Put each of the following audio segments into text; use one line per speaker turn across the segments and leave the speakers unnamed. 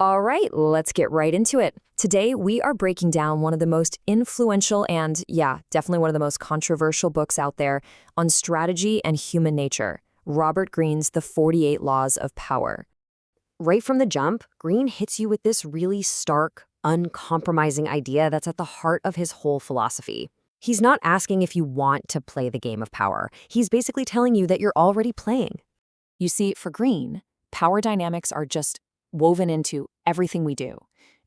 All right, let's get right into it. Today, we are breaking down one of the most influential and, yeah, definitely one of the most controversial books out there on strategy and human nature, Robert Greene's The 48 Laws of Power. Right from the jump, Greene hits you with this really stark, uncompromising idea that's at the heart of his whole philosophy. He's not asking if you want to play the game of power. He's basically telling you that you're already playing. You see, for Greene, power dynamics are just woven into everything we do.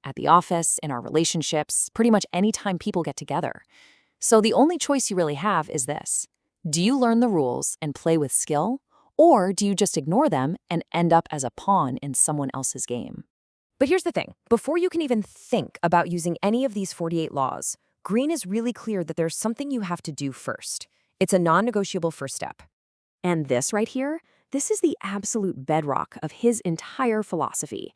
At the office, in our relationships, pretty much any time people get together. So the only choice you really have is this. Do you learn the rules and play with skill? Or do you just ignore them and end up as a pawn in someone else's game? But here's the thing. Before you can even think about using any of these 48 laws, Greene is really clear that there's something you have to do first. It's a non-negotiable first step. And this right here, this is the absolute bedrock of his entire philosophy.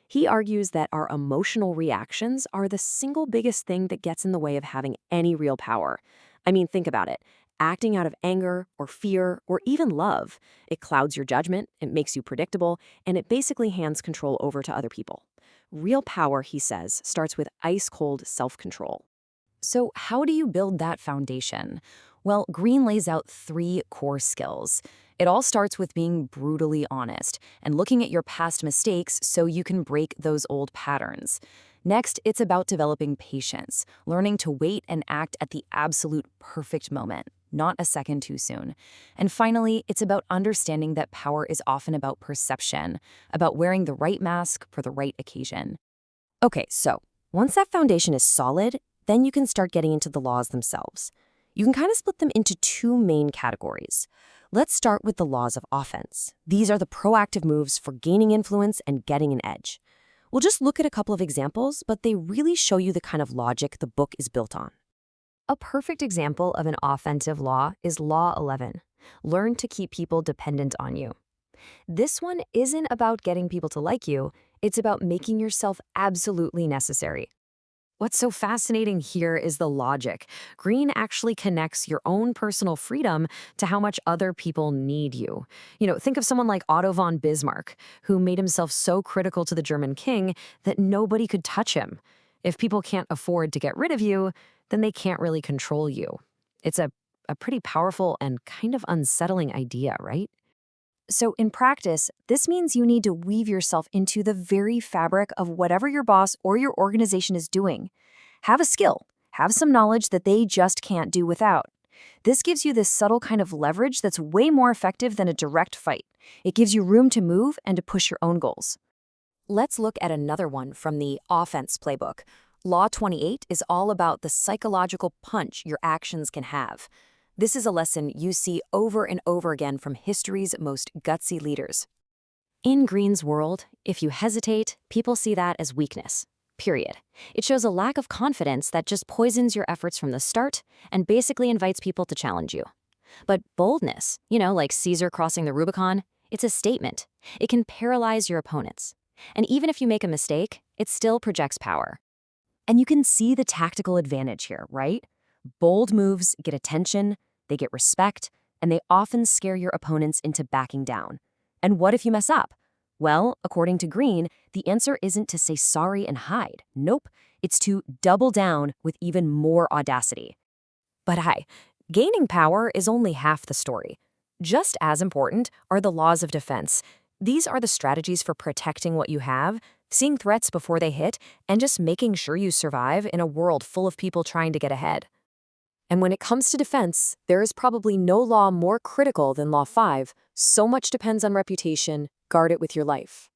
He argues that our emotional reactions are the single biggest thing that gets in the way of having any real power. I mean, think about it. Acting out of anger or fear or even love, it clouds your judgment, it makes you predictable, and it basically hands control over to other people. Real power, he says, starts with ice-cold self-control. So how do you build that foundation? Well, Greene lays out 3 core skills. It all starts with being brutally honest and looking at your past mistakes so you can break those old patterns. Next, it's about developing patience, learning to wait and act at the absolute perfect moment, not a second too soon. And finally, it's about understanding that power is often about perception, about wearing the right mask for the right occasion. Okay, so once that foundation is solid, then you can start getting into the laws themselves. You can kind of split them into 2 main categories. Let's start with the laws of offense. These are the proactive moves for gaining influence and getting an edge. We'll just look at a couple of examples, but they really show you the kind of logic the book is built on. A perfect example of an offensive law is Law 11. Learn to keep people dependent on you. This one isn't about getting people to like you, it's about making yourself absolutely necessary. What's so fascinating here is the logic. Greene actually connects your own personal freedom to how much other people need you. Think of someone like Otto von Bismarck, who made himself so critical to the German king that nobody could touch him. If people can't afford to get rid of you, then they can't really control you. It's a pretty powerful and kind of unsettling idea, right? So in practice, this means you need to weave yourself into the very fabric of whatever your boss or your organization is doing. Have a skill, have some knowledge that they just can't do without. This gives you this subtle kind of leverage that's way more effective than a direct fight. It gives you room to move and to push your own goals. Let's look at another one from the offense playbook. Law 28 is all about the psychological punch your actions can have. This is a lesson you see over and over again from history's most gutsy leaders. In Greene's world, if you hesitate, people see that as weakness. Period. It shows a lack of confidence that just poisons your efforts from the start and basically invites people to challenge you. But boldness, like Caesar crossing the Rubicon, it's a statement. It can paralyze your opponents. And even if you make a mistake, it still projects power. And you can see the tactical advantage here, right? Bold moves get attention, they get respect, and they often scare your opponents into backing down. And what if you mess up? Well, according to Greene, the answer isn't to say sorry and hide. Nope, it's to double down with even more audacity. But hey, gaining power is only half the story. Just as important are the laws of defense. These are the strategies for protecting what you have, seeing threats before they hit, and just making sure you survive in a world full of people trying to get ahead. And when it comes to defense, there is probably no law more critical than Law 5. So much depends on reputation. Guard it with your life.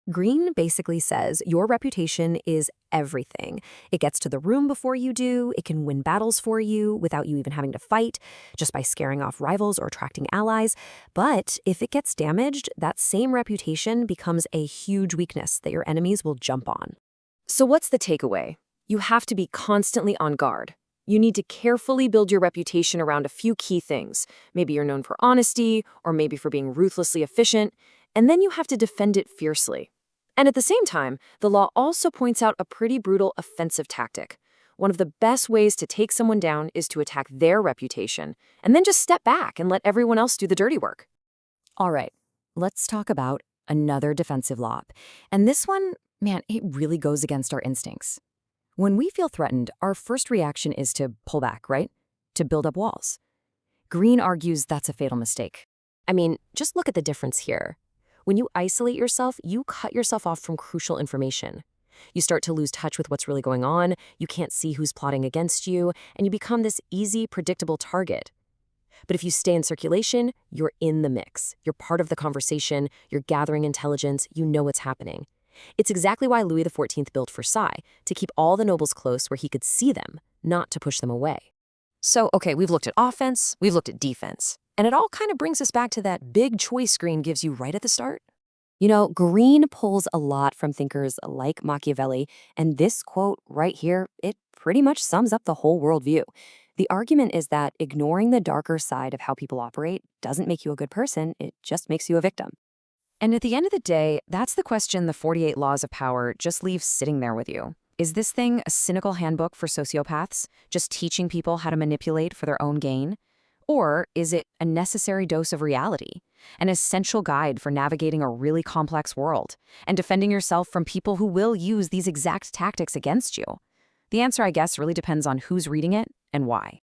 Greene basically says your reputation is everything. It gets to the room before you do. It can win battles for you without you even having to fight, just by scaring off rivals or attracting allies. But if it gets damaged, that same reputation becomes a huge weakness that your enemies will jump on. So what's the takeaway? You have to be constantly on guard. You need to carefully build your reputation around a few key things. Maybe you're known for honesty, or maybe for being ruthlessly efficient, and then you have to defend it fiercely. And at the same time, the law also points out a pretty brutal offensive tactic. One of the best ways to take someone down is to attack their reputation, and then just step back and let everyone else do the dirty work. All right, let's talk about another defensive law. And this one, Man, it really goes against our instincts. When we feel threatened, our first reaction is to pull back, right? To build up walls. Green argues that's a fatal mistake. I mean, just look at the difference here. When you isolate yourself, you cut yourself off from crucial information. You start to lose touch with what's really going on, you can't see who's plotting against you, and you become this easy, predictable target. But if you stay in circulation, you're in the mix. You're part of the conversation, you're gathering intelligence, you know what's happening. It's exactly why Louis XIV built Versailles, to keep all the nobles close where he could see them, not to push them away. So, okay, we've looked at offense, we've looked at defense, and it all kind of brings us back to that big choice Green gives you right at the start. You know, Green pulls a lot from thinkers like Machiavelli, and this quote right here, it pretty much sums up the whole worldview. The argument is that ignoring the darker side of how people operate doesn't make you a good person, it just makes you a victim. And at the end of the day, that's the question the 48 Laws of Power just leaves sitting there with you. Is this thing a cynical handbook for sociopaths, just teaching people how to manipulate for their own gain? Or is it a necessary dose of reality, an essential guide for navigating a really complex world and defending yourself from people who will use these exact tactics against you? The answer, I guess, really depends on who's reading it and why.